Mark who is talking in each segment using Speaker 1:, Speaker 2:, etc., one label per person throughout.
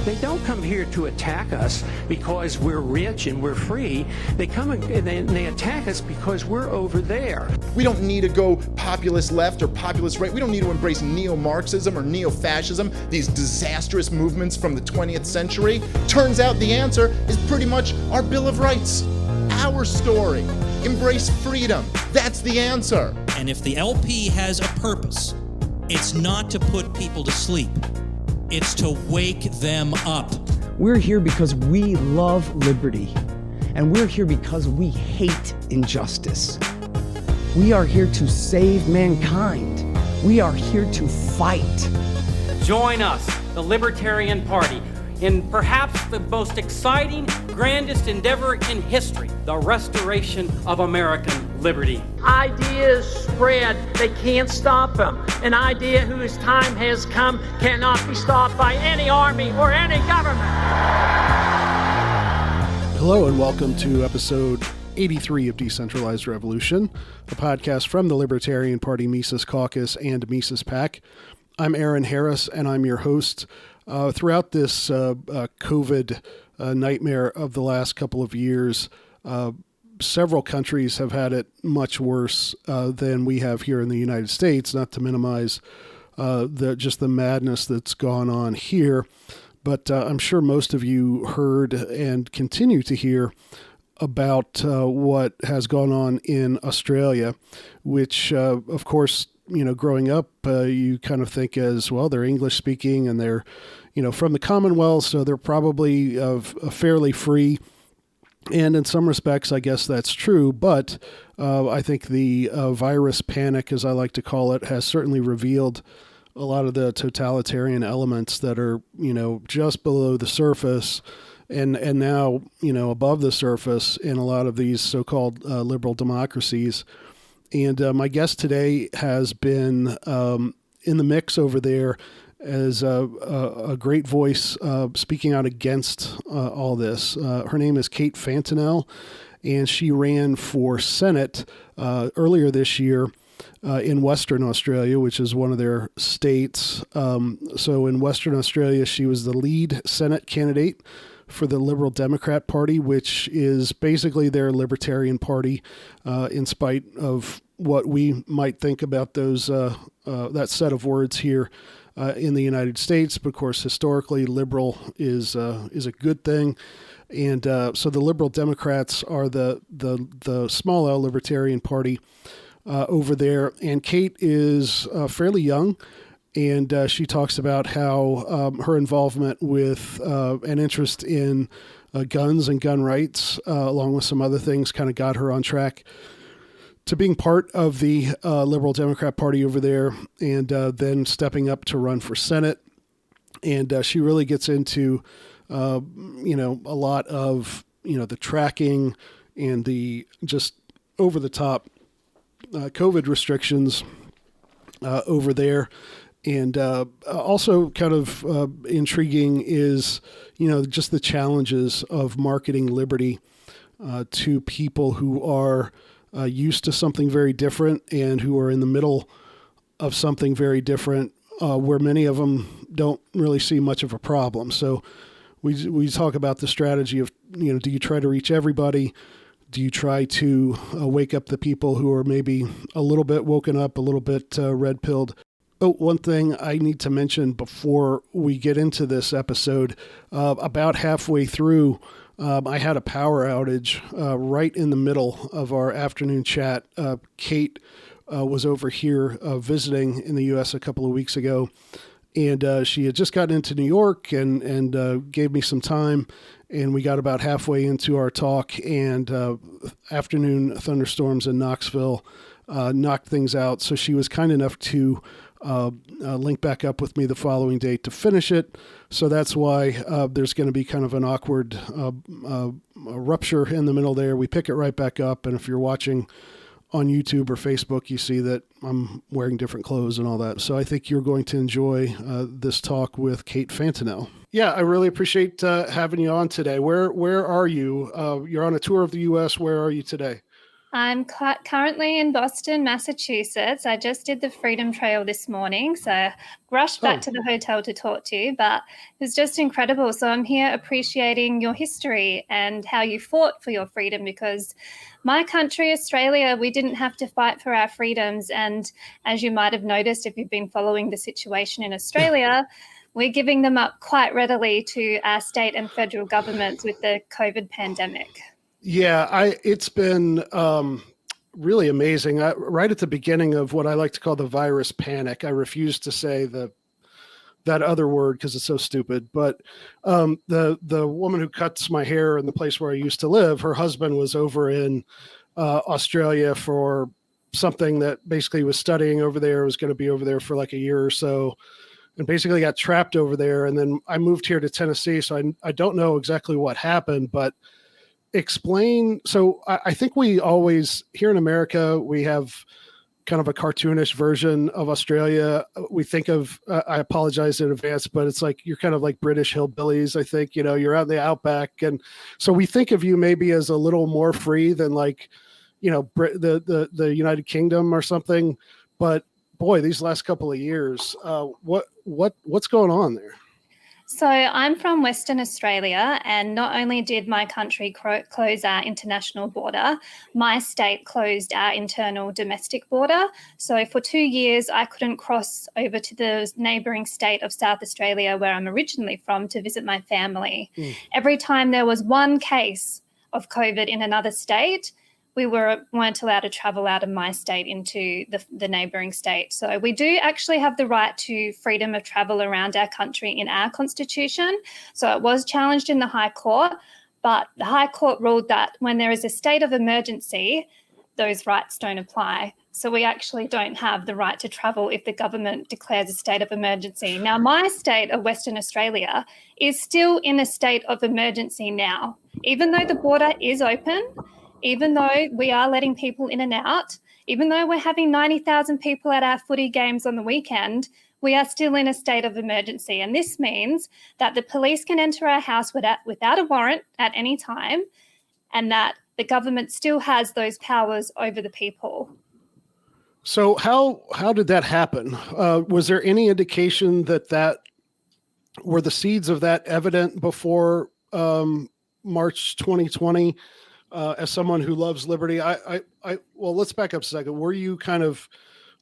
Speaker 1: They don't come here to attack us because we're rich and we're free. They come and they attack us because we're over there.
Speaker 2: We don't need to go populist left or populist right. We don't need to embrace neo-Marxism or neo-fascism, these disastrous movements from the 20th century. Turns out the answer is pretty much our Bill of Rights, our story. Embrace freedom. That's the answer.
Speaker 3: And if the LP has a purpose, it's not to put people to sleep. It's to wake them up.
Speaker 4: We're here because we love liberty, and we're here because we hate injustice. We are here to save mankind. We are here to fight.
Speaker 5: Join us, the Libertarian Party, in perhaps the most exciting, grandest endeavor in history, the restoration of American liberty.
Speaker 6: Ideas spread, they can't stop them. An idea whose time has come cannot be stopped by any army or any government.
Speaker 7: Hello and welcome to episode 83 of Decentralized Revolution, a podcast from the Libertarian Party Mises Caucus and Mises PAC. I'm Aaron Harris and I'm your host. Throughout this COVID nightmare of the last couple of years, several countries have had it much worse than we have here in the United States, not to minimize the madness that's gone on here. But I'm sure most of you heard and continue to hear about what has gone on in Australia, which, of course, growing up, you kind of think as, well, they're English speaking and they're, from the Commonwealth, so they're probably fairly free. And in some respects, I guess that's true. But I think the virus panic, as I like to call it, has certainly revealed a lot of the totalitarian elements that are, just below the surface and now, above the surface in a lot of these so-called liberal democracies. And my guest today has been in the mix over there as a great voice speaking out against all this. Her name is Kate Fantinel, and she ran for Senate earlier this year in Western Australia, which is one of their states. So in Western Australia, she was the lead Senate candidate for the Liberal Democrat Party, which is basically their Libertarian Party, in spite of what we might think about those that set of words here in the United States. But of course, historically, liberal is a good thing, and so the Liberal Democrats are the small L Libertarian Party over there. And Kate is fairly young. And she talks about how her involvement with an interest in guns and gun rights, along with some other things, kind of got her on track to being part of the Liberal Democrat Party over there, and then stepping up to run for Senate. And she really gets into, a lot of, the tracking and the just over-the-top COVID restrictions over there. And also kind of intriguing is, just the challenges of marketing liberty to people who are used to something very different and who are in the middle of something very different, where many of them don't really see much of a problem. So we talk about the strategy of, do you try to reach everybody? Do you try to wake up the people who are maybe a little bit woken up, a little bit red-pilled? Oh, one thing I need to mention before we get into this episode, about halfway through, I had a power outage right in the middle of our afternoon chat. Kate was over here visiting in the U.S. a couple of weeks ago, and she had just gotten into New York and gave me some time, and we got about halfway into our talk, and afternoon thunderstorms in Knoxville knocked things out, so she was kind enough to link back up with me the following day to finish it. So that's why there's going to be kind of an awkward rupture in the middle there. We pick it right back up. And if you're watching on YouTube or Facebook, you see that I'm wearing different clothes and all that. So I think you're going to enjoy this talk with Kate Fantinel. Yeah, I really appreciate having you on today. Where are you? You're on a tour of the U.S. Where are you today?
Speaker 8: I'm currently in Boston, Massachusetts. I just did the Freedom Trail this morning, so rushed back to the hotel to talk to you, but it was just incredible. So I'm here appreciating your history and how you fought for your freedom, because my country, Australia, we didn't have to fight for our freedoms. And as you might have noticed, if you've been following the situation in Australia, we're giving them up quite readily to our state and federal governments with the COVID pandemic.
Speaker 7: Yeah, it's been really amazing. Right at the beginning of what I like to call the virus panic, I refuse to say that other word because it's so stupid. But the woman who cuts my hair in the place where I used to live, her husband was over in Australia for something that basically he was studying over there, was going to be over there for like a year or so, and basically got trapped over there. And then I moved here to Tennessee, so I don't know exactly what happened, but explain. So I think we always, here in America, we have kind of a cartoonish version of Australia. We think of, I apologize in advance, but it's like, you're kind of like British hillbillies. I think, you're out in the outback. And so we think of you maybe as a little more free than like, the United Kingdom or something. But boy, these last couple of years, what's going on there?
Speaker 8: So I'm from Western Australia, and not only did my country close our international border, my state closed our internal domestic border. So for 2 years, I couldn't cross over to the neighbouring state of South Australia, where I'm originally from, to visit my family. Every time there was one case of COVID in another state, we weren't allowed to travel out of my state into the neighbouring state. So we do actually have the right to freedom of travel around our country in our constitution. So it was challenged in the High Court, but the High Court ruled that when there is a state of emergency, those rights don't apply. So we actually don't have the right to travel if the government declares a state of emergency. Now, my state of Western Australia is still in a state of emergency now. Even though the border is open, even though we are letting people in and out, even though we're having 90,000 people at our footy games on the weekend, we are still in a state of emergency. And this means that the police can enter our house without a warrant at any time, and that the government still has those powers over the people.
Speaker 7: So how did that happen? Was there any indication that were the seeds of that evident before March 2020? As someone who loves liberty, well, let's back up a second. Were you kind of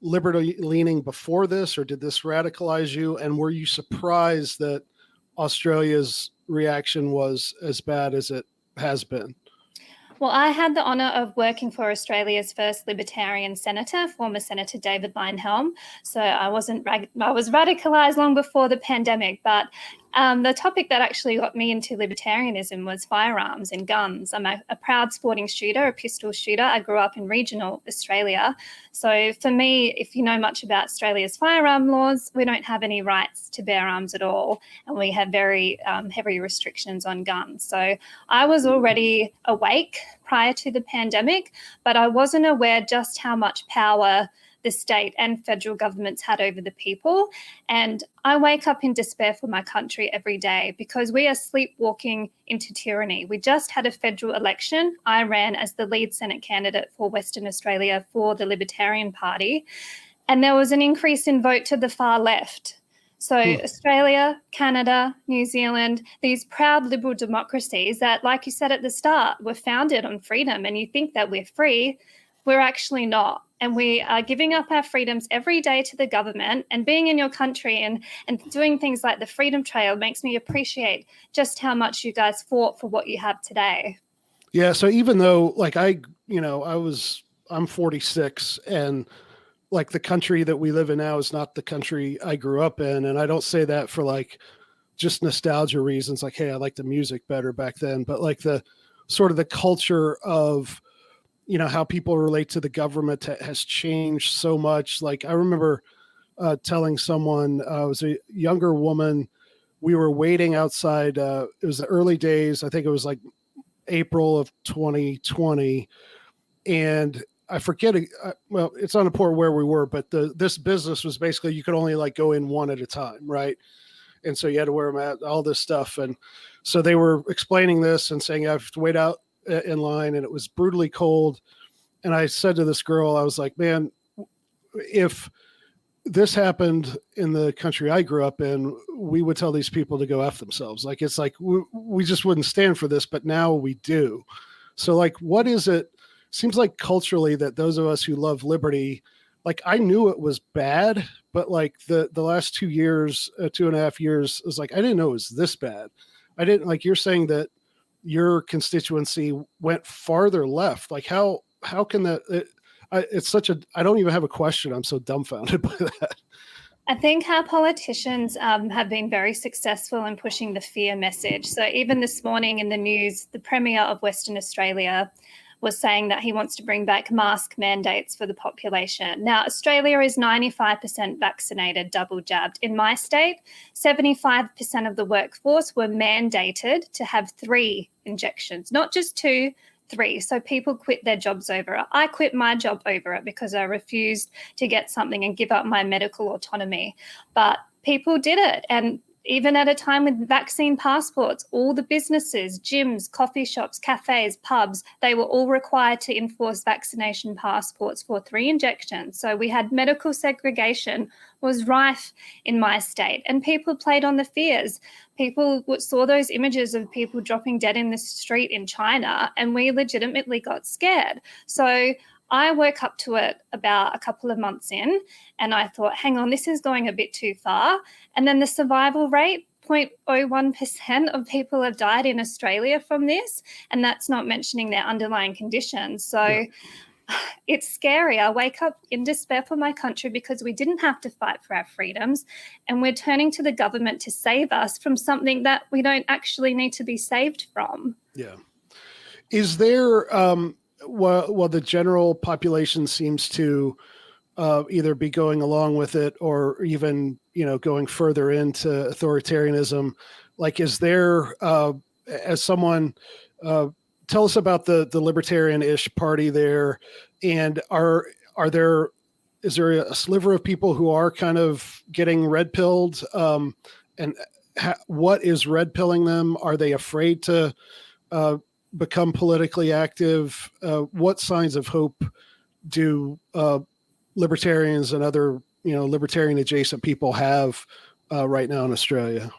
Speaker 7: liberty leaning before this, or did this radicalize you? And were you surprised that Australia's reaction was as bad as it has been?
Speaker 8: Well, I had the honour of working for Australia's first Libertarian senator, former Senator David Leyonhjelm. So I was radicalised long before the pandemic, but the topic that actually got me into libertarianism was firearms and guns. I'm a proud sporting shooter, a pistol shooter. I grew up in regional Australia. So for me, if you know much about Australia's firearm laws, we don't have any rights to bear arms at all, and we have very heavy restrictions on guns. So I was already awake prior to the pandemic, but I wasn't aware just how much power the state and federal governments had over the people. And I wake up in despair for my country every day, because we are sleepwalking into tyranny. We just had a federal election. I ran as the lead Senate candidate for Western Australia for the Libertarian Party, and there was an increase in vote to the far left. So Australia, Canada, New Zealand, these proud liberal democracies that, like you said at the start, were founded on freedom, and you think that we're free, we're actually not. And we are giving up our freedoms every day to the government. And being in your country and doing things like the Freedom Trail makes me appreciate just how much you guys fought for what you have today.
Speaker 7: Yeah. So even though like I'm 46, and like the country that we live in now is not the country I grew up in. And I don't say that for like just nostalgia reasons, like, hey, I like the music better back then, but like the sort of the culture of, how people relate to the government has changed so much. Like I remember telling someone, it was a younger woman, we were waiting outside. It was the early days. I think it was like April of 2020. And I forget, well, it's unimportant where we were, but this business was basically, you could only like go in one at a time. Right. And so you had to wear a mask, all this stuff. And so they were explaining this and saying, I have to wait out in line, and it was brutally cold. And I said to this girl, I was like, man, if this happened in the country I grew up in, we would tell these people to go F themselves. Like, it's like, we just wouldn't stand for this, but now we do. So like, what is it? Seems like culturally that those of us who love liberty, like I knew it was bad, but like the last 2 years, 2.5 years is like, I didn't know it was this bad. I didn't, like, you're saying that your constituency went farther left. Like how can that, it's such a, I don't even have a question. I'm so dumbfounded by that.
Speaker 8: I think our politicians have been very successful in pushing the fear message. So even this morning in the news, the Premier of Western Australia was saying that he wants to bring back mask mandates for the population. Now, Australia is 95% vaccinated, double jabbed. In my state, 75% of the workforce were mandated to have 3 injections, not just 2, 3. So people quit their jobs over it. I quit my job over it because I refused to get something and give up my medical autonomy. But people did it. And even at a time with vaccine passports, all the businesses, gyms, coffee shops, cafes, pubs, they were all required to enforce vaccination passports for 3 injections. So we had medical segregation was rife in my state, and people played on the fears. People saw those images of people dropping dead in the street in China, and we legitimately got scared. So I woke up to it about a couple of months in, and I thought, hang on, this is going a bit too far. And then the survival rate, 0.01% of people have died in Australia from this, and that's not mentioning their underlying conditions. So it's scary. I wake up in despair for my country because we didn't have to fight for our freedoms, and we're turning to the government to save us from something that we don't actually need to be saved from.
Speaker 7: Yeah. Is there, well, the general population seems to either be going along with it or even, going further into authoritarianism. Like, is there, as someone, tell us about the libertarian-ish party there, and is there a sliver of people who are kind of getting red-pilled, and what is red-pilling them? Are they afraid to become politically active? What signs of hope do libertarians and other libertarian-adjacent people have right now in Australia?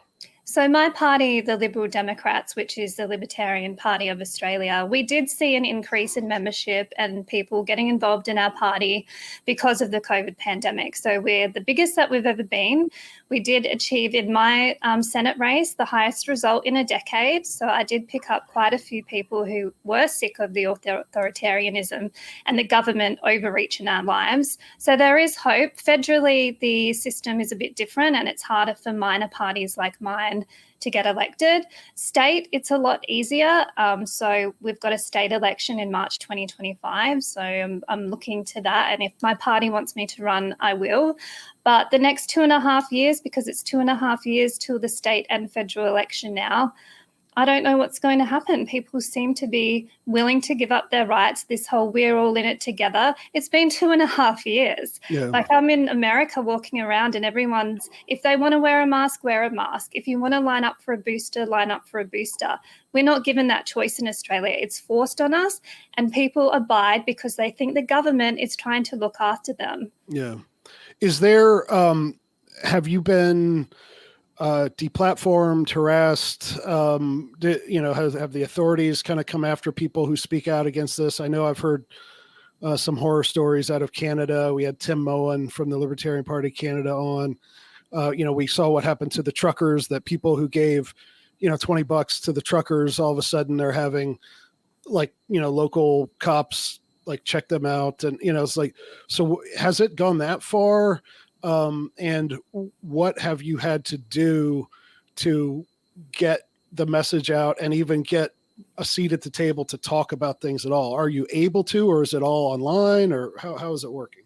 Speaker 8: So my party, the Liberal Democrats, which is the Libertarian Party of Australia, we did see an increase in membership and people getting involved in our party because of the COVID pandemic. So we're the biggest that we've ever been. We did achieve in my Senate race the highest result in a decade. So I did pick up quite a few people who were sick of the authoritarianism and the government overreach in our lives. So there is hope. Federally, the system is a bit different, and it's harder for minor parties like mine to get elected. State, it's a lot easier. So we've got a state election in March 2025. So I'm looking to that. And if my party wants me to run, I will. But the next 2.5 years, because it's 2.5 years till the state and federal election now, I don't know what's going to happen. People seem to be willing to give up their rights, this whole we're all in it together. It's been 2.5 years. Yeah. Like, I'm in America walking around and everyone's, if they want to wear a mask, wear a mask. If you want to line up for a booster, line up for a booster. We're not given that choice in Australia. It's forced on us, and people abide because they think the government is trying to look after them.
Speaker 7: Yeah. Is there, have you been deplatformed, harassed? Have the authorities kind of come after people who speak out against this? I know I've heard some horror stories out of Canada. We had Tim Moen from the Libertarian Party Canada on. We saw what happened to the truckers, that people who gave, $20 to the truckers, all of a sudden they're having local cops check them out. And, it's like, so has it gone that far? And what have you had to do to get the message out and even get a seat at the table to talk about things at all? Are you able to, or is it all online, or how is it working?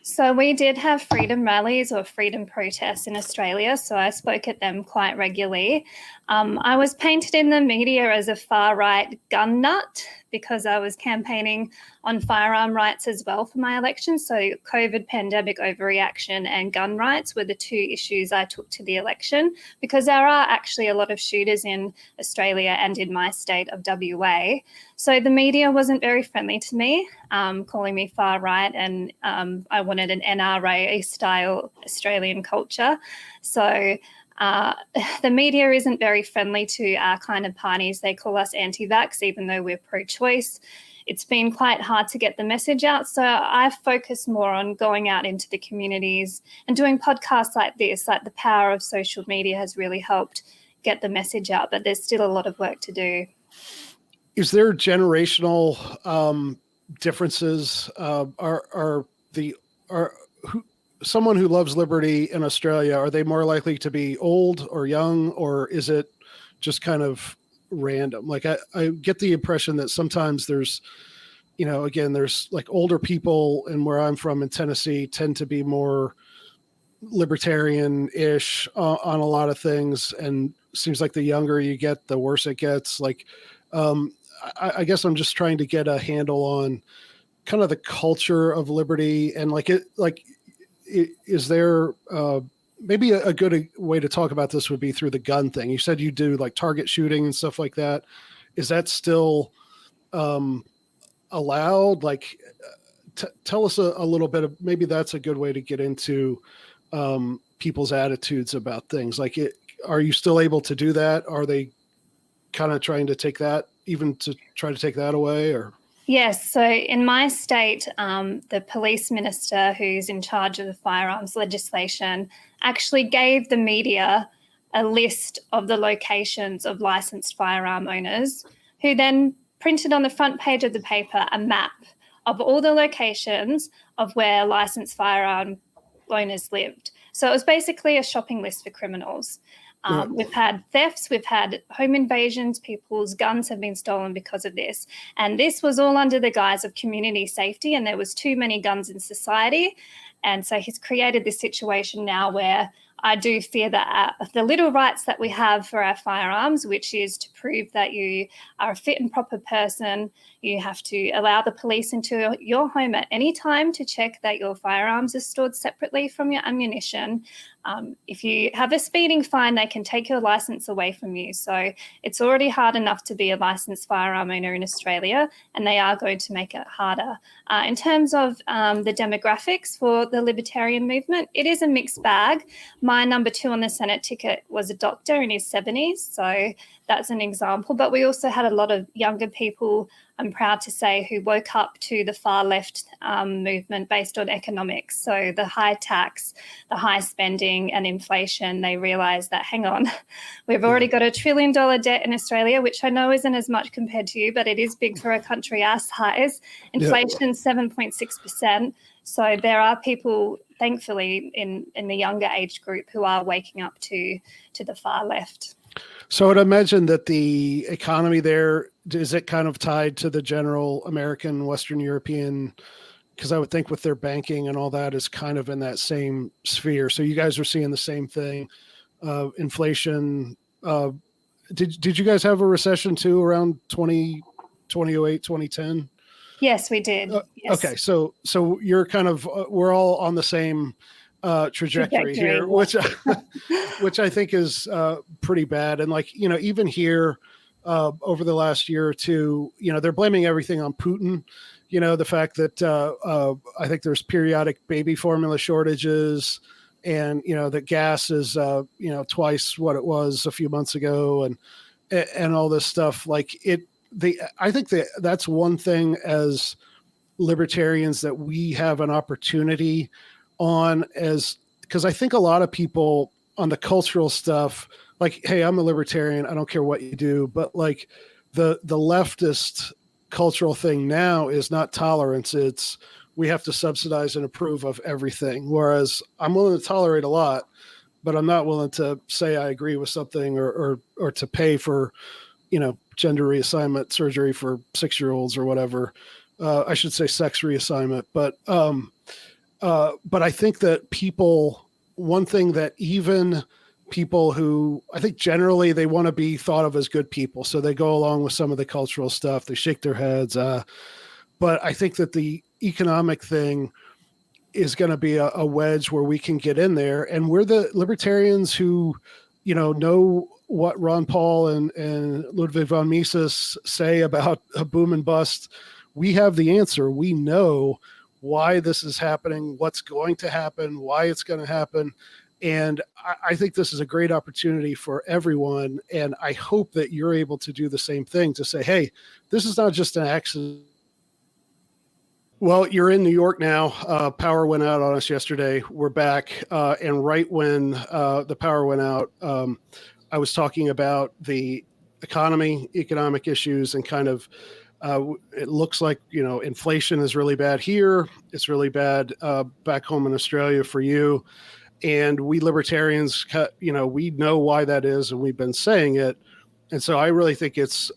Speaker 8: So we did have freedom rallies or freedom protests in Australia, so I spoke at them quite regularly. I was painted in the media as a far-right gun nut because I was campaigning on firearm rights as well for my election. So COVID pandemic overreaction and gun rights were the two issues I took to the election, because there are actually a lot of shooters in Australia and in my state of WA. So the media wasn't very friendly to me, calling me far-right, and I wanted an NRA-style Australian culture. So the media isn't very friendly to our kind of parties. They call us anti-vax, even though we're pro-choice. It's been quite hard to get the message out. So I focus more on going out into the communities and doing podcasts like this. Like, the power of social media has really helped get the message out, but there's still a lot of work to do.
Speaker 7: Is there generational differences? Someone who loves liberty in Australia, are they more likely to be old or young, or is it just kind of random? Like, I get the impression that sometimes there's, there's like older people, and where I'm from in Tennessee tend to be more libertarian-ish on a lot of things, and seems like the younger you get, the worse it gets. Like, I guess I'm just trying to get a handle on kind of the culture of liberty, and is there maybe a good way to talk about this would be through the gun thing. You said you do like target shooting and stuff like that. Is that still allowed? Like, tell us a little bit of, maybe that's a good way to get into people's attitudes about things. Like, are you still able to do that? Are they kind of trying to take that, even to try to take that away, or?
Speaker 8: Yes. So in my state, the police minister who's in charge of the firearms legislation actually gave the media a list of the locations of licensed firearm owners, who then printed on the front page of the paper a map of all the locations of where licensed firearm owners lived. So it was basically a shopping list for criminals. We've had thefts, we've had home invasions, people's guns have been stolen because of this. And this was all under the guise of community safety, and there was too many guns in society. And so he's created this situation now where I do fear that the little rights that we have for our firearms, which is to prove that you are a fit and proper person, you have to allow the police into your home at any time to check that your firearms are stored separately from your ammunition. If you have a speeding fine, they can take your license away from you. So it's already hard enough to be a licensed firearm owner in Australia, and they are going to make it harder. In terms of the demographics for the libertarian movement, it is a mixed bag. My number 2 on the Senate ticket was a doctor in his 70s, so that's an example. But we also had a lot of younger people, I'm proud to say, who woke up to the far left movement based on economics. So the high tax, the high spending and inflation, they realised that, hang on, we've already got $1 trillion debt in Australia, which I know isn't as much compared to you, but it is big for a country our size. Inflation's 7.6%. So there are people, thankfully, in the younger age group who are waking up to the far left.
Speaker 7: So I would imagine that the economy there, is it kind of tied to the general American, Western European? Because I would think with their banking and all that is kind of in that same sphere. So you guys are seeing the same thing, inflation. Did you guys have a recession too around 2008, 2010?
Speaker 8: Yes, we did. Yes.
Speaker 7: Okay, so you're kind of we're all on the same trajectory here, which I think is pretty bad. And like, even here over the last year or two, they're blaming everything on Putin. The fact that I think there's periodic baby formula shortages, and that gas is twice what it was a few months ago, and all this stuff. Like I think that's one thing as libertarians that we have an opportunity on, because I think a lot of people on the cultural stuff, like, hey, I'm a libertarian, I don't care what you do, but like the leftist cultural thing now is not tolerance, it's we have to subsidize and approve of everything. Whereas I'm willing to tolerate a lot, but I'm not willing to say I agree with something or to pay for, gender reassignment surgery for 6-year-olds or whatever. I should say sex reassignment, but But I think that one thing that even people who I think generally they want to be thought of as good people, so they go along with some of the cultural stuff, they shake their heads. But I think that the economic thing is going to be a wedge where we can get in there, and we're the libertarians who, know what Ron Paul and Ludwig von Mises say about a boom and bust. We have the answer. We know why this is happening, what's going to happen, why it's going to happen. And I think this is a great opportunity for everyone. And I hope that you're able to do the same thing, to say, hey, this is not just an accident. Well, you're in New York now. Power went out on us yesterday. We're back. And right when the power went out, I was talking about the economic issues, and kind of it looks like, inflation is really bad here. It's really bad back home in Australia for you. And we libertarians, we know why that is, and we've been saying it. And so I really think this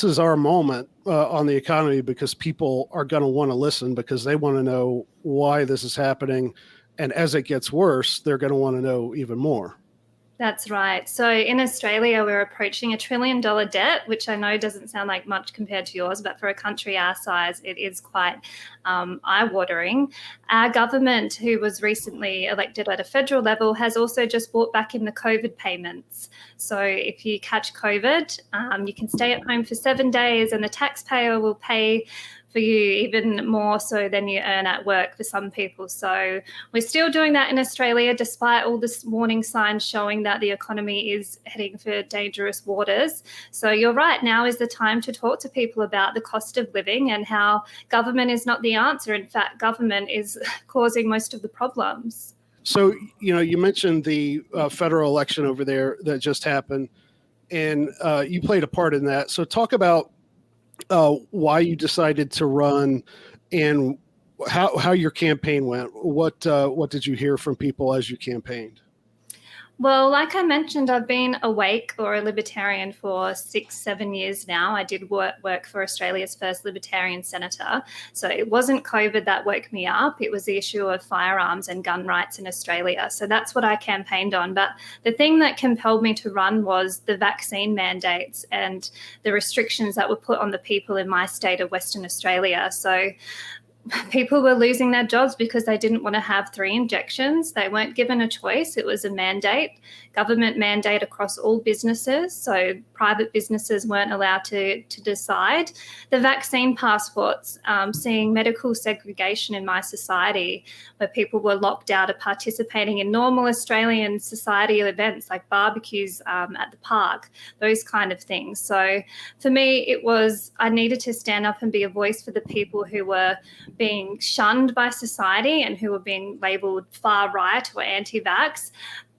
Speaker 7: is our moment on the economy, because people are going to want to listen, because they want to know why this is happening. And as it gets worse, they're going to want to know even more.
Speaker 8: That's right. So in Australia, we're approaching $1 trillion debt, which I know doesn't sound like much compared to yours, but for a country our size, it is quite eye-watering. Our government, who was recently elected at a federal level, has also just brought back in the COVID payments. So if you catch COVID, you can stay at home for 7 days, and the taxpayer will pay for you even more so than you earn at work for some people. So we're still doing that in Australia, despite all this warning signs showing that the economy is heading for dangerous waters. So you're right, now is the time to talk to people about the cost of living and how government is not the answer. In fact, government is causing most of the problems.
Speaker 7: So, you mentioned the federal election over there that just happened, and you played a part in that. So talk about why you decided to run, and how your campaign went. What did you hear from people as you campaigned?
Speaker 8: Well, like I mentioned, I've been awake or a libertarian for 6-7 years now. I did work for Australia's first libertarian senator. So it wasn't COVID that woke me up. It was the issue of firearms and gun rights in Australia. So that's what I campaigned on. But the thing that compelled me to run was the vaccine mandates and the restrictions that were put on the people in my state of Western Australia. So people were losing their jobs because they didn't want to have 3 injections. They weren't given a choice. It was a mandate, government mandate across all businesses. So private businesses weren't allowed to decide. The vaccine passports, seeing medical segregation in my society, where people were locked out of participating in normal Australian society events like barbecues at the park, those kind of things. So for me, I needed to stand up and be a voice for the people who were being shunned by society and who were being labelled far right or anti-vax.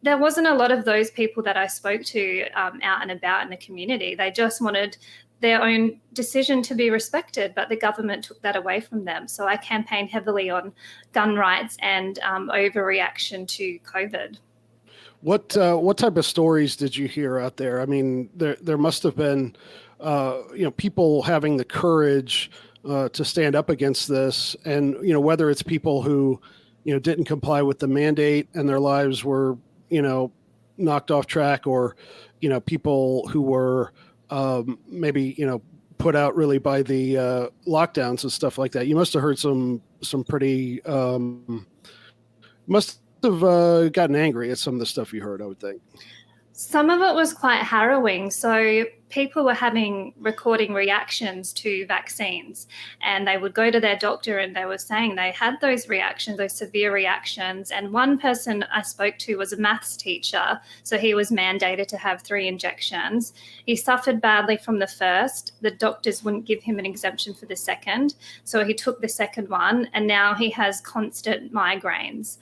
Speaker 8: There wasn't a lot of those people that I spoke to out and about in the community. They just wanted their own decision to be respected, but the government took that away from them. So I campaigned heavily on gun rights and overreaction to COVID.
Speaker 7: What type of stories did you hear out there? I mean, there must have been people having the courage to stand up against this, and whether it's people who didn't comply with the mandate and their lives were knocked off track, or people who were maybe put out really by the lockdowns and stuff like that. You must have heard some pretty must have gotten angry at some of the stuff you heard, I would think.
Speaker 8: Some of it was quite harrowing. So people were recording reactions to vaccines, and they would go to their doctor and they were saying they had those reactions, those severe reactions. And one person I spoke to was a maths teacher. So he was mandated to have 3 injections. He suffered badly from the first. The doctors wouldn't give him an exemption for the second. So he took the second one, and now he has constant migraines.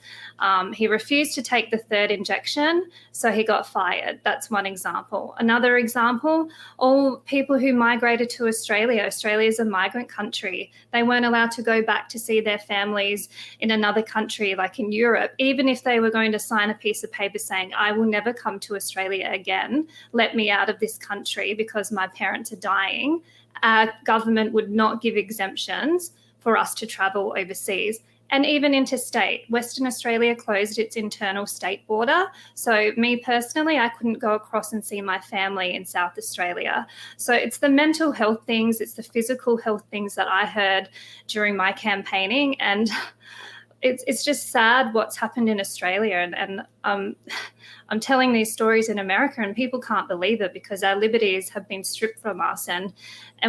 Speaker 8: He refused to take the 3rd injection, so he got fired. That's one example. Another example, all people who migrated to Australia is a migrant country. They weren't allowed to go back to see their families in another country, like in Europe, even if they were going to sign a piece of paper saying, I will never come to Australia again, let me out of this country because my parents are dying. Our government would not give exemptions for us to travel overseas. And even interstate. Western Australia closed its internal state border. So me personally, I couldn't go across and see my family in South Australia. So it's the mental health things, it's the physical health things that I heard during my campaigning. And it's just sad what's happened in Australia. And I'm telling these stories in America and people can't believe it because our liberties have been stripped from us and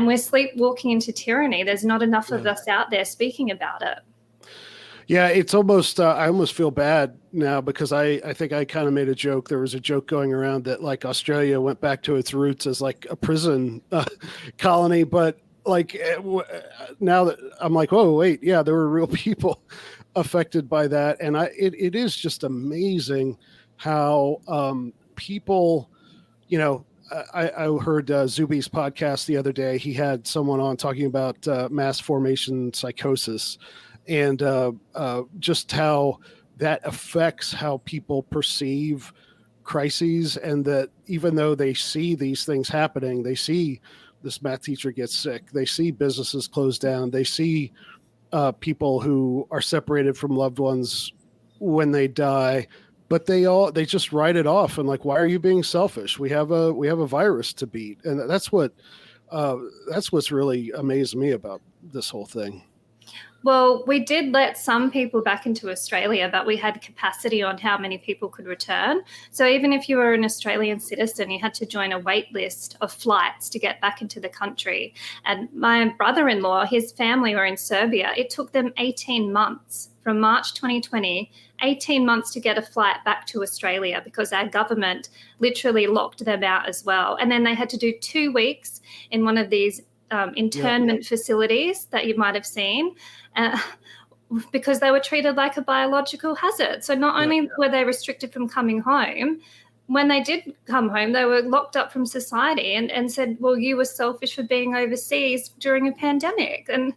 Speaker 8: we're sleepwalking into tyranny. There's not enough of us out there speaking about it.
Speaker 7: Yeah, it's almost, I almost feel bad now because I think I kind of made a joke. There was a joke going around that like Australia went back to its roots as like a prison colony. But like now that I'm like, oh, wait, yeah, there were real people affected by that. And it is just amazing how people, you know, I heard Zuby's podcast the other day. He had someone on talking about mass formation psychosis. And just how that affects how people perceive crises, and that even though they see these things happening, they see this math teacher gets sick, they see businesses close down, they see people who are separated from loved ones when they die, but they just write it off and like, why are you being selfish? We have a virus to beat, and that's what's really amazed me about this whole thing.
Speaker 8: Well, we did let some people back into Australia, but we had capacity on how many people could return. So even if you were an Australian citizen, you had to join a wait list of flights to get back into the country. And my brother-in-law, his family were in Serbia. It took them 18 months from March 2020, 18 months to get a flight back to Australia because our government literally locked them out as well. And then they had to do 2 weeks in one of these internment facilities that you might have seen because they were treated like a biological hazard. So not only were they restricted from coming home, when they did come home, they were locked up from society and said, well, you were selfish for being overseas during a pandemic. And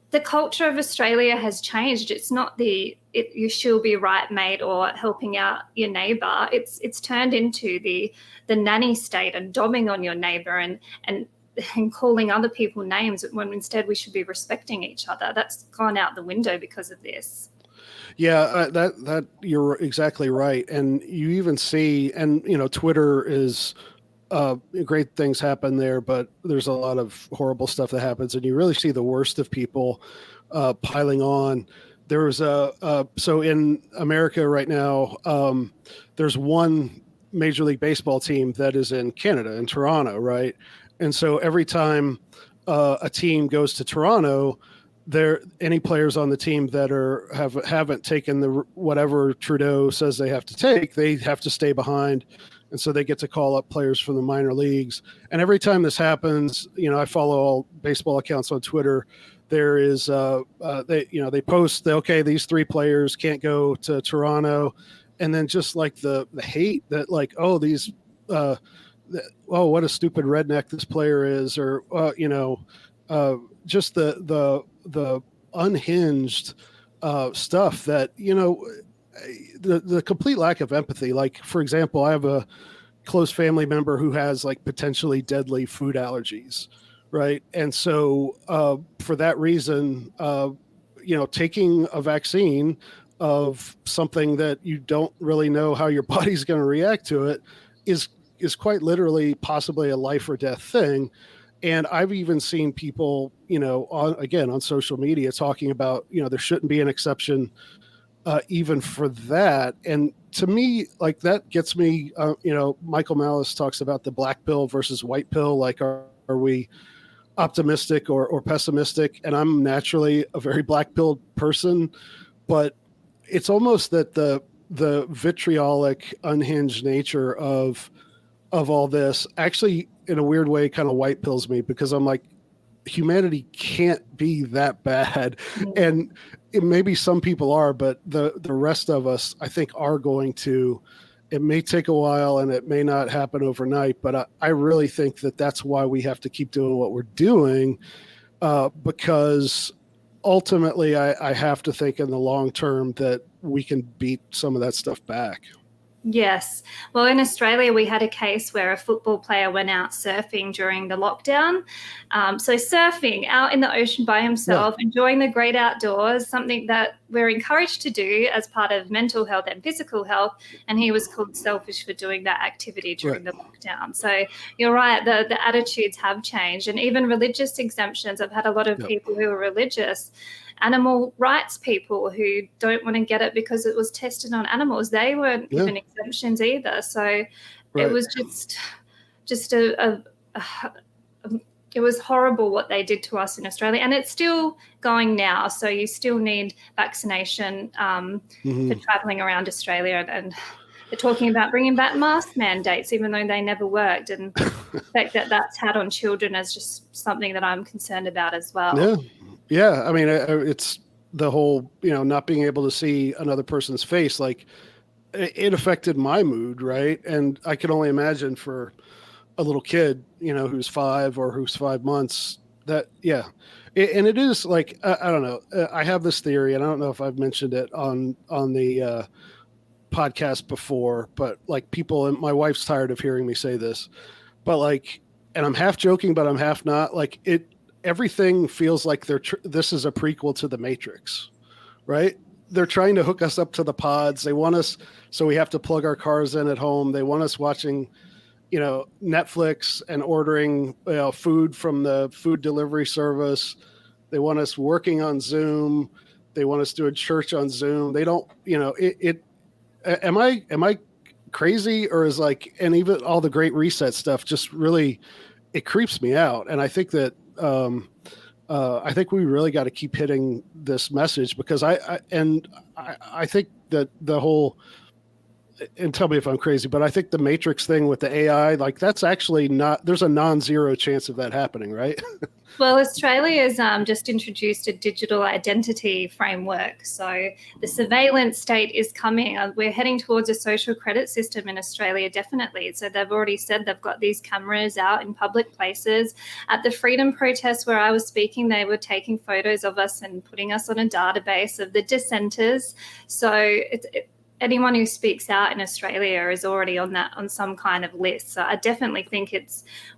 Speaker 8: the culture of Australia has changed. It's not you shall be right, mate, or helping out your neighbour. It's turned into the nanny state and dobbing on your neighbour and calling other people names when instead we should be respecting each other. That's gone out the window because of this.
Speaker 7: Yeah, that you're exactly right. And you even see, and you know, Twitter is great things happen there, but there's a lot of horrible stuff that happens, and you really see the worst of people piling on. There was so in America right now, there's one Major League Baseball team that is in Canada, in Toronto, right? And so every time a team goes to Toronto, any players on the team that haven't taken the whatever Trudeau says they have to take, they have to stay behind, and so they get to call up players from the minor leagues. And every time this happens, you know, I follow all baseball accounts on Twitter. There is they post okay, these 3 players can't go to Toronto, and then just like the hate that like, oh, these. Oh, what a stupid redneck this player is, or just the unhinged stuff that, you know, the complete lack of empathy. Like, for example, I have a close family member who has like potentially deadly food allergies, right? And so for that reason, taking a vaccine of something that you don't really know how your body's going to react to it is quite literally possibly a life or death thing. And I've even seen people, you know, on social media talking about, you know, there shouldn't be an exception even for that. And to me, like that gets me, Michael Malice talks about the black pill versus white pill. Like, are we optimistic or pessimistic? And I'm naturally a very black pilled person, but it's almost that the vitriolic, unhinged nature of all this actually in a weird way kind of white pills me, because I'm like, humanity can't be that bad. And maybe some people are, but the rest of us, I think, are going to. It may take a while and it may not happen overnight, but I really think that that's why we have to keep doing what we're doing, because ultimately I have to think in the long term that we can beat some of that stuff back.
Speaker 8: Yes. Well, in Australia, we had a case where a football player went out surfing during the lockdown. So surfing out in the ocean by himself, enjoying the great outdoors, something that we're encouraged to do as part of mental health and physical health. And he was called selfish for doing that activity during the lockdown. So you're right, the attitudes have changed. And even religious exemptions. I've had a lot of people who are religious, animal rights people who don't want to get it because it was tested on animals. They weren't given exemptions either. So it was just it was horrible what they did to us in Australia, and it's still going now. So you still need vaccination for traveling around Australia, and they're talking about bringing back mask mandates, even though they never worked. And the fact that that's had on children is just something that I'm concerned about as well.
Speaker 7: Yeah. I mean, it's the whole, not being able to see another person's face. Like, it affected my mood, right? And I can only imagine for a little kid, who's 5 or who's 5 months, that, and it is like, I don't know. I have this theory, and I don't know if I've mentioned it on the podcast before, but like people, and my wife's tired of hearing me say this, but like, and I'm half joking, but I'm half not, like everything feels like this is a prequel to the Matrix, right? They're trying to hook us up to the pods. They want us, so we have to plug our cars in at home. They want us watching, Netflix and ordering food from the food delivery service. They want us working on Zoom. They want us doing church on Zoom. They don't, am I crazy, or is like, and even all the Great Reset stuff just really, it creeps me out. And I think that, I think we really got to keep hitting this message, because I think that the whole, and tell me if I'm crazy, but I think the Matrix thing with the AI, like that's actually not, there's a non-zero chance of that happening, right?
Speaker 8: Well, Australia has just introduced a digital identity framework. So the surveillance state is coming. We're heading towards a social credit system in Australia, definitely. So they've already said they've got these cameras out in public places. At the freedom protests where I was speaking, they were taking photos of us and putting us on a database of the dissenters. So anyone who speaks out in Australia is already on some kind of list. So I definitely think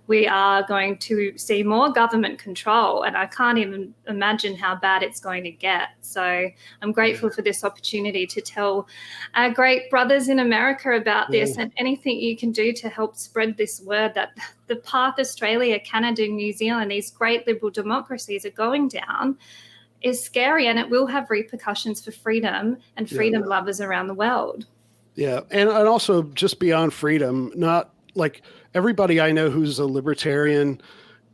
Speaker 8: we are going to see more government control, and I can't even imagine how bad it's going to get. So I'm grateful for this opportunity to tell our great brothers in America about this, and anything you can do to help spread this word that the path Australia, Canada, New Zealand, these great liberal democracies are going down is scary, and it will have repercussions for freedom and freedom lovers around the world.
Speaker 7: Yeah. And also just beyond freedom, not like everybody I know who's a libertarian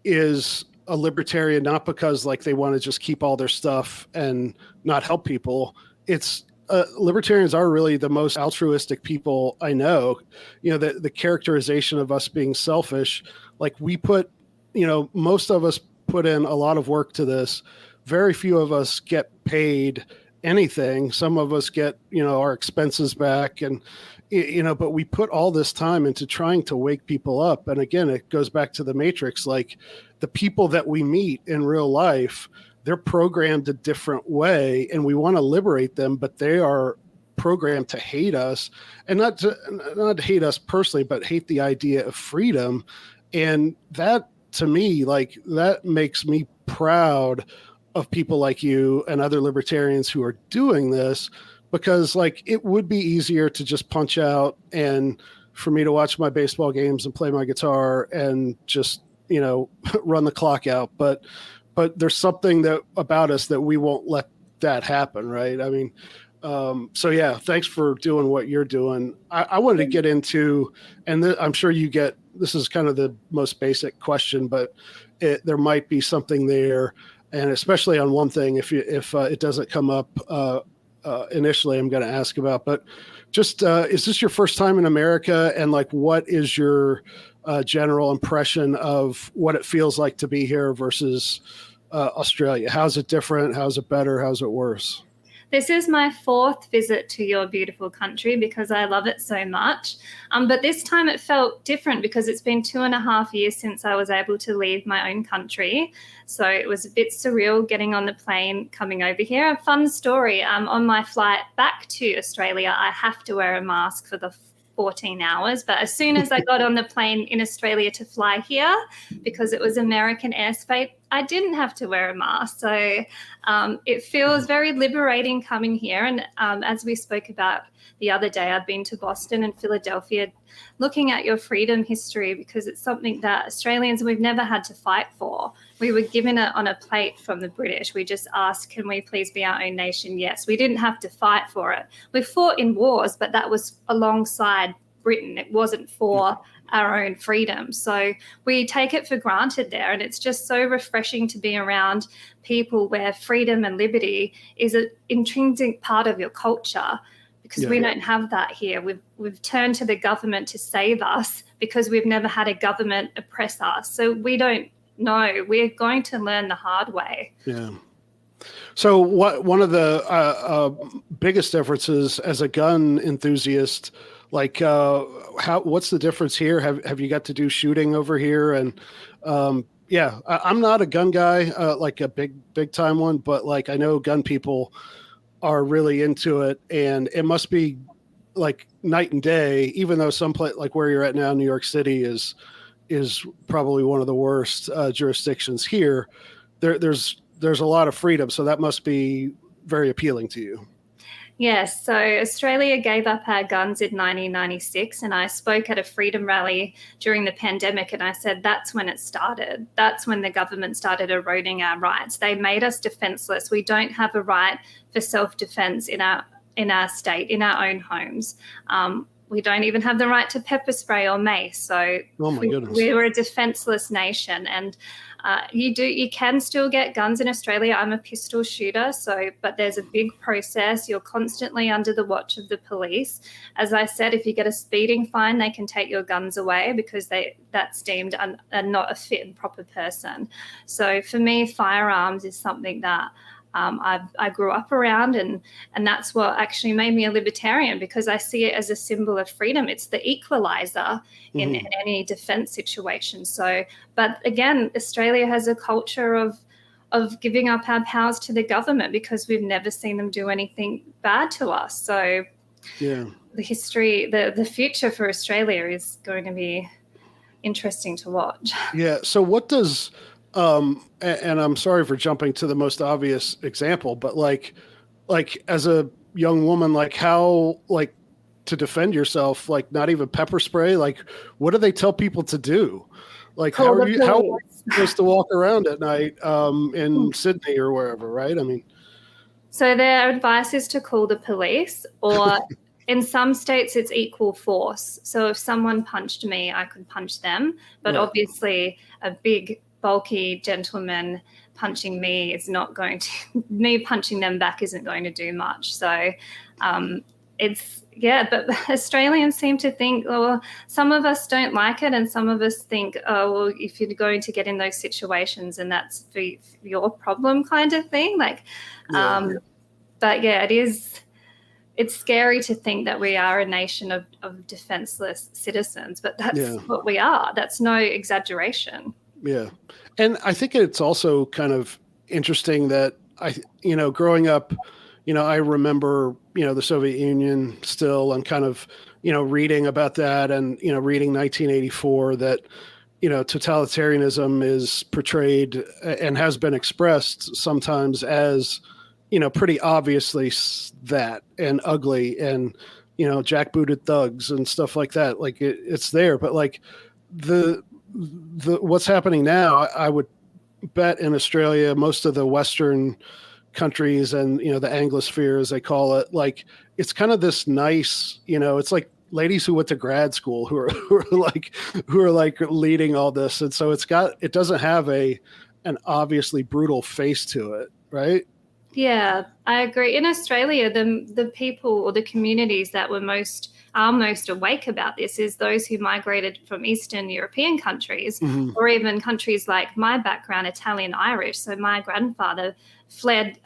Speaker 7: is a libertarian, not because like they want to just keep all their stuff and not help people. It's libertarians are really the most altruistic people I know. The characterization of us being selfish, like we put, most of us put in a lot of work to this. Very few of us get paid anything. Some of us get, our expenses back, and, but we put all this time into trying to wake people up. And again, it goes back to the Matrix, like the people that we meet in real life, they're programmed a different way, and we want to liberate them, but they are programmed to hate us, and not to hate us personally, but hate the idea of freedom. And that, to me, like that makes me proud of people like you and other libertarians who are doing this, because like it would be easier to just punch out and for me to watch my baseball games and play my guitar and just, run the clock out. But there's something that about us that we won't let that happen. Right. I mean, so yeah, thanks for doing what you're doing. I wanted to get into, and I'm sure this is kind of the most basic question, but there might be something there. And especially on one thing, if it doesn't come up initially, I'm going to ask about. But just is this your first time in America? And like, what is your general impression of what it feels like to be here versus Australia? How's it different? How's it better? How's it worse?
Speaker 8: This is my 4th visit to your beautiful country because I love it so much. But this time it felt different because it's been 2.5 years since I was able to leave my own country. So it was a bit surreal getting on the plane, coming over here. A fun story, on my flight back to Australia, I have to wear a mask for the 14 hours. But as soon as I got on the plane in Australia to fly here, because it was American airspace, I didn't have to wear a mask. So it feels very liberating coming here. And as we spoke about the other day, I've been to Boston and Philadelphia looking at your freedom history, because it's something that Australians, we've never had to fight for. We were given it on a plate from the British. We just asked, can we please be our own nation? Yes, we didn't have to fight for it. We fought in wars, but that was alongside Britain. It wasn't for our own freedom. So we take it for granted there. And it's just so refreshing to be around people where freedom and liberty is an intrinsic part of your culture, because we don't have that here. We've turned to the government to save us because we've never had a government oppress us. So we don't know. We're going to learn the hard way.
Speaker 7: Yeah. So one of the biggest differences as a gun enthusiast, like what's the difference here? Have you got to do shooting over here? And I'm not a gun guy, like a big time one, but like I know gun people are really into it, and it must be like night and day, even though some place like where you're at now, New York City is probably one of the worst jurisdictions here. There's a lot of freedom. So that must be very appealing to you.
Speaker 8: Yes. So Australia gave up our guns in 1996, and I spoke at a freedom rally during the pandemic, and I said, that's when it started. That's when the government started eroding our rights. They made us defenseless. We don't have a right for self-defense in our state, in our own homes. We don't even have the right to pepper spray or mace. So we were a defenseless nation. And you can still get guns in Australia. I'm a pistol shooter, but there's a big process. You're constantly under the watch of the police. As I said, if you get a speeding fine, they can take your guns away because that's deemed not a fit and proper person. So for me, firearms is something that I grew up around, and that's what actually made me a libertarian, because I see it as a symbol of freedom. It's the equalizer in any defense situation. So, but again, Australia has a culture of giving up our powers to the government because we've never seen them do anything bad to us. So the history, the future for Australia is going to be interesting to watch.
Speaker 7: Yeah. So what does... and I'm sorry for jumping to the most obvious example, but like as a young woman, like how, like to defend yourself, like not even pepper spray, like what do they tell people to do? Like how are you supposed to walk around at night in Sydney or wherever, right? I mean,
Speaker 8: so their advice is to call the police, or in some states it's equal force. So if someone punched me, I could punch them, but obviously a big bulky gentleman punching me is not going to, me punching them back isn't going to do much. So but Australians seem to think, some of us don't like it, and some of us think, if you're going to get in those situations, and that's for your problem kind of thing. But it's scary to think that we are a nation of defenseless citizens, but that's what we are. That's no exaggeration.
Speaker 7: Yeah. And I think it's also kind of interesting that growing up, I remember, the Soviet Union still, and kind of, reading about that, and, reading 1984, that, totalitarianism is portrayed and has been expressed sometimes as, pretty obviously that, and ugly, and, jackbooted thugs and stuff like that. Like it's there, but like the what's happening now, I would bet in Australia, most of the Western countries, and the Anglosphere, as they call it, like it's kind of this nice, it's like ladies who went to grad school who are like leading all this, and so it doesn't have an obviously brutal face to it, right?
Speaker 8: Yeah, I agree. In Australia, the people or the communities that are most awake about this is those who migrated from Eastern European countries, or even countries like my background, Italian Irish. So my grandfather fled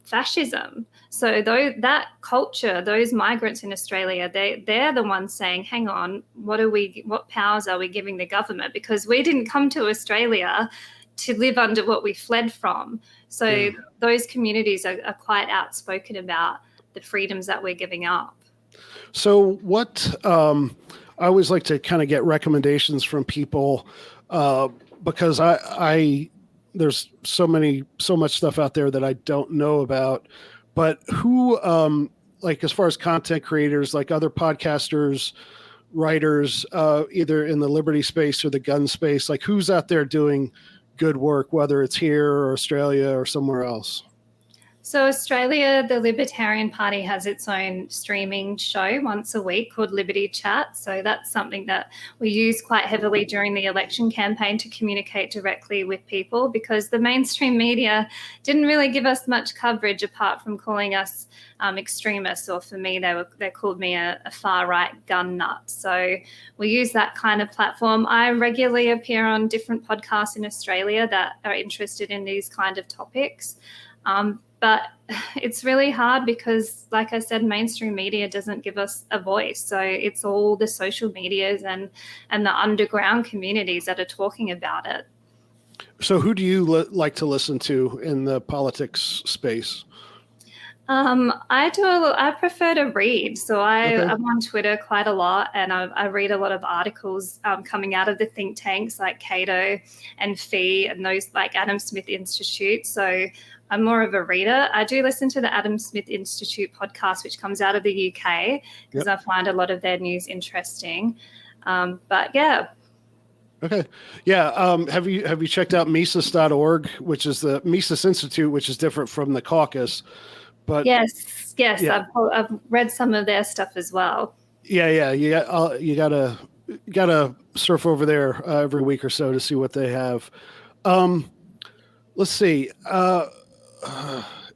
Speaker 8: fascism. So that culture, those migrants in Australia, they're the ones saying, hang on, what powers are we giving the government? Because we didn't come to Australia to live under what we fled from. So those communities are quite outspoken about the freedoms that we're giving up.
Speaker 7: So what I always like to kind of get recommendations from people because I there's so much stuff out there that I don't know about. But who like as far as content creators, like other podcasters, writers, either in the liberty space or the gun space, like who's out there doing good work, whether it's here or Australia or somewhere else?
Speaker 8: So Australia, the Libertarian Party has its own streaming show once a week called Liberty Chat. So that's something that we use quite heavily during the election campaign to communicate directly with people, because the mainstream media didn't really give us much coverage apart from calling us extremists, or for me, they called me a far-right gun nut. So we use that kind of platform. I regularly appear on different podcasts in Australia that are interested in these kind of topics. But it's really hard because, like I said, mainstream media doesn't give us a voice. So it's all the social medias and the underground communities that are talking about it.
Speaker 7: So who do you like to listen to in the politics space?
Speaker 8: I prefer to read. So I'm on Twitter quite a lot, and I read a lot of articles coming out of the think tanks like Cato and FEE and those like Adam Smith Institute. So I'm more of a reader. I do listen to the Adam Smith Institute podcast, which comes out of the UK, because I find a lot of their news interesting. But yeah.
Speaker 7: Okay. Yeah. Have you checked out Mises.org, which is the Mises Institute, which is different from the caucus? But
Speaker 8: yes, yeah. I've read some of their stuff as well.
Speaker 7: Yeah. You gotta surf over there every week or so to see what they have. Let's see.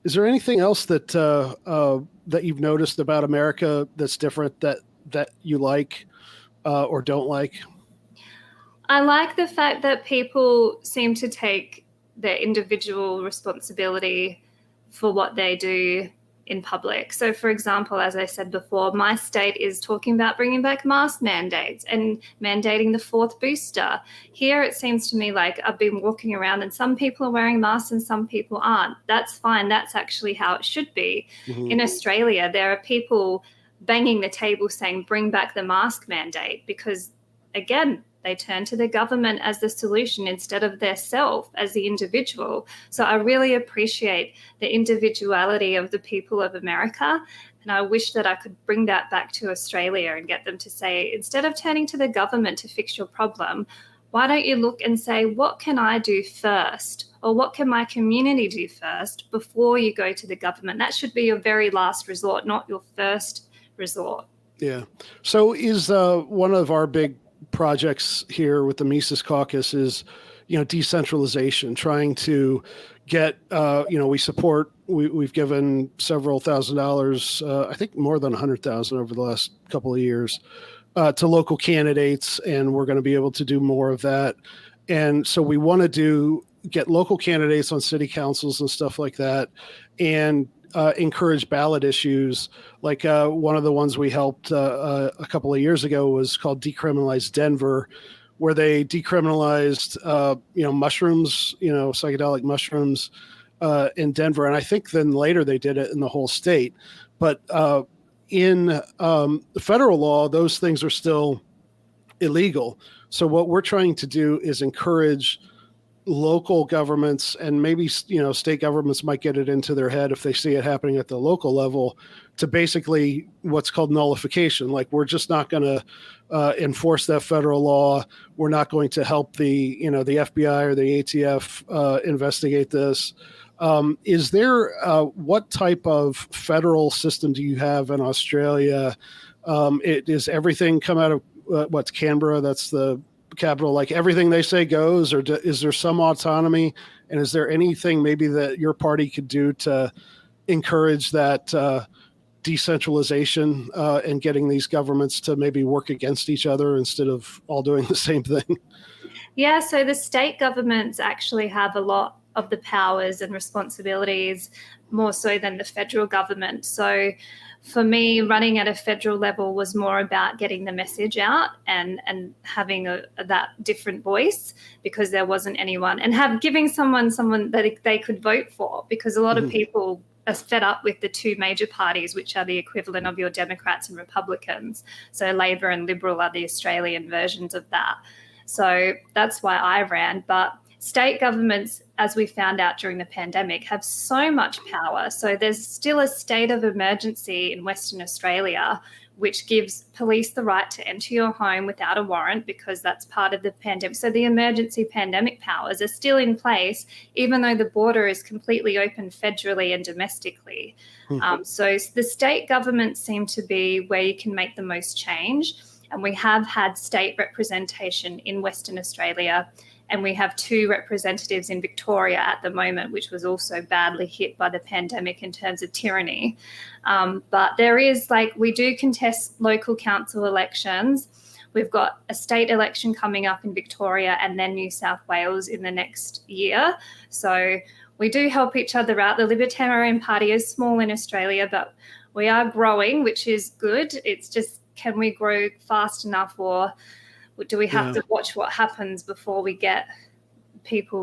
Speaker 7: Is there anything else that you've noticed about America that's different that you like or don't like?
Speaker 8: I like the fact that people seem to take their individual responsibility for what they do in public. So, for example, as I said before, my state is talking about bringing back mask mandates and mandating the fourth booster. Here, it seems to me like I've been walking around and some people are wearing masks and some people aren't. That's fine. That's actually how it should be. Mm-hmm. In Australia, there are people banging the table saying, bring back the mask mandate, because, again, they turn to the government as the solution instead of their self as the individual. So I really appreciate the individuality of the people of America. And I wish that I could bring that back to Australia and get them to say, instead of turning to the government to fix your problem, why don't you look and say, what can I do first? Or what can my community do first before you go to the government? That should be your very last resort, not your first resort.
Speaker 7: Yeah. So is one of our big projects here with the Mises Caucus is, decentralization, trying to get, we've given several $1,000s, I think more than 100,000 over the last couple of years to local candidates, and we're going to be able to do more of that. And so we want to get local candidates on city councils and stuff like that, and encourage ballot issues. Like one of the ones we helped a couple of years ago was called Decriminalize Denver, where they decriminalized, mushrooms, psychedelic mushrooms in Denver. And I think then later they did it in the whole state. But in the federal law, those things are still illegal. So what we're trying to do is encourage local governments, and maybe state governments might get it into their head if they see it happening at the local level, to basically what's called nullification. Like, we're just not going to enforce that federal law. We're not going to help the FBI or the ATF investigate this. Is there what type of federal system do you have in Australia? Is everything come out of what's Canberra? That's the capital, like everything they say goes, or is there some autonomy? And is there anything maybe that your party could do to encourage that decentralization and getting these governments to maybe work against each other instead of all doing the same thing?
Speaker 8: Yeah, so the state governments actually have a lot of the powers and responsibilities, more so than the federal government. So for me, running at a federal level was more about getting the message out and having that different voice, because there wasn't anyone, and giving someone that they could vote for, because a lot of people fed up with the two major parties, which are the equivalent of your Democrats and Republicans. So Labor and Liberal are the Australian versions of that. So that's why I ran. But state governments, as we found out during the pandemic, have so much power. So there's still a state of emergency in Western Australia, which gives police the right to enter your home without a warrant, because that's part of the pandemic. So the emergency pandemic powers are still in place, even though the border is completely open federally and domestically. So the state governments seem to be where you can make the most change. And we have had state representation in Western Australia, and we have 2 representatives in Victoria at the moment, which was also badly hit by the pandemic in terms of tyranny. But there is, we do contest local council elections. We've got a state election coming up in Victoria and then New South Wales in the next year. So we do help each other out. The Libertarian Party is small in Australia, but we are growing, which is good. It's just, can we grow fast enough, or do we have to watch what happens before we get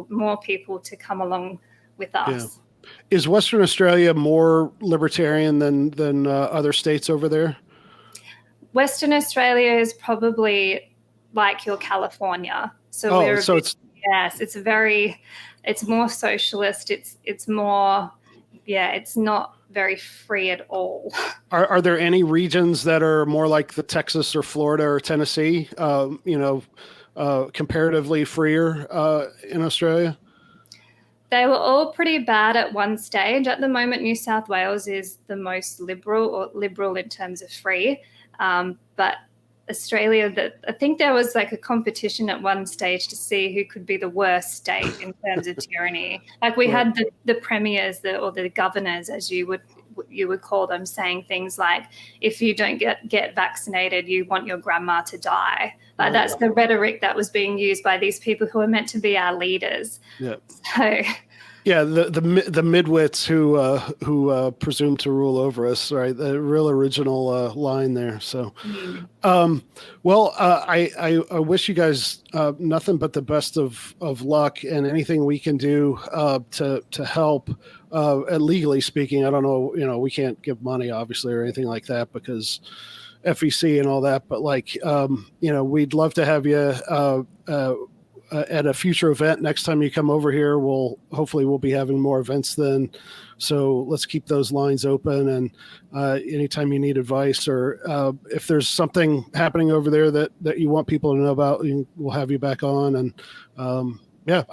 Speaker 8: more people to come along with us?
Speaker 7: Yeah. Is Western Australia more libertarian than other states over there?
Speaker 8: Western Australia is probably like your California. So it's more socialist. It's more, it's not very free at all.
Speaker 7: Are there any regions that are more like the Texas or Florida or Tennessee, comparatively freer in Australia?
Speaker 8: They were all pretty bad at one stage. At the moment, New South Wales is the most liberal in terms of free. But Australia, I think there was a competition at one stage to see who could be the worst state in terms of tyranny. We had the premiers or the governors, as you would call them, saying things like, if you don't get vaccinated, you want your grandma to die. That's the rhetoric that was being used by these people who are meant to be our leaders. Yeah. So.
Speaker 7: Yeah, the midwits who presume to rule over us, right? The real original line there. So, I wish you guys nothing but the best of luck, and anything we can do to help. Legally speaking, I don't know, we can't give money obviously or anything like that because FEC and all that. But we'd love to have you. At a future event next time you come over here. We'll be having more events then, so let's keep those lines open, and anytime you need advice or if there's something happening over there that you want people to know about, we'll have you back on. And I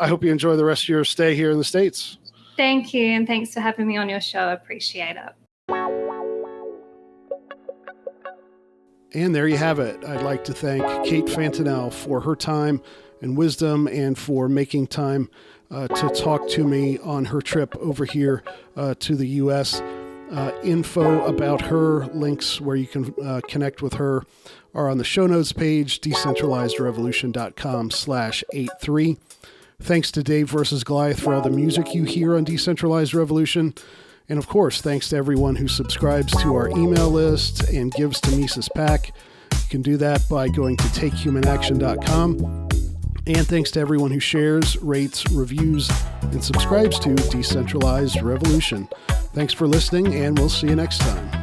Speaker 7: hope you enjoy the rest of your stay here in the States.
Speaker 8: Thank you, and thanks for having me on your show. I appreciate it.
Speaker 7: And there you have it. I'd like to thank Kate Fantinel for her time and wisdom, and for making time to talk to me on her trip over here to the U.S. Info about her, links where you can connect with her, are on the show notes page, decentralizedrevolution.com/83. Thanks to Dave vs. Goliath for all the music you hear on Decentralized Revolution. And of course, thanks to everyone who subscribes to our email list and gives to Mises PAC. You can do that by going to takehumanaction.com. And thanks to everyone who shares, rates, reviews, and subscribes to Decentralized Revolution. Thanks for listening, and we'll see you next time.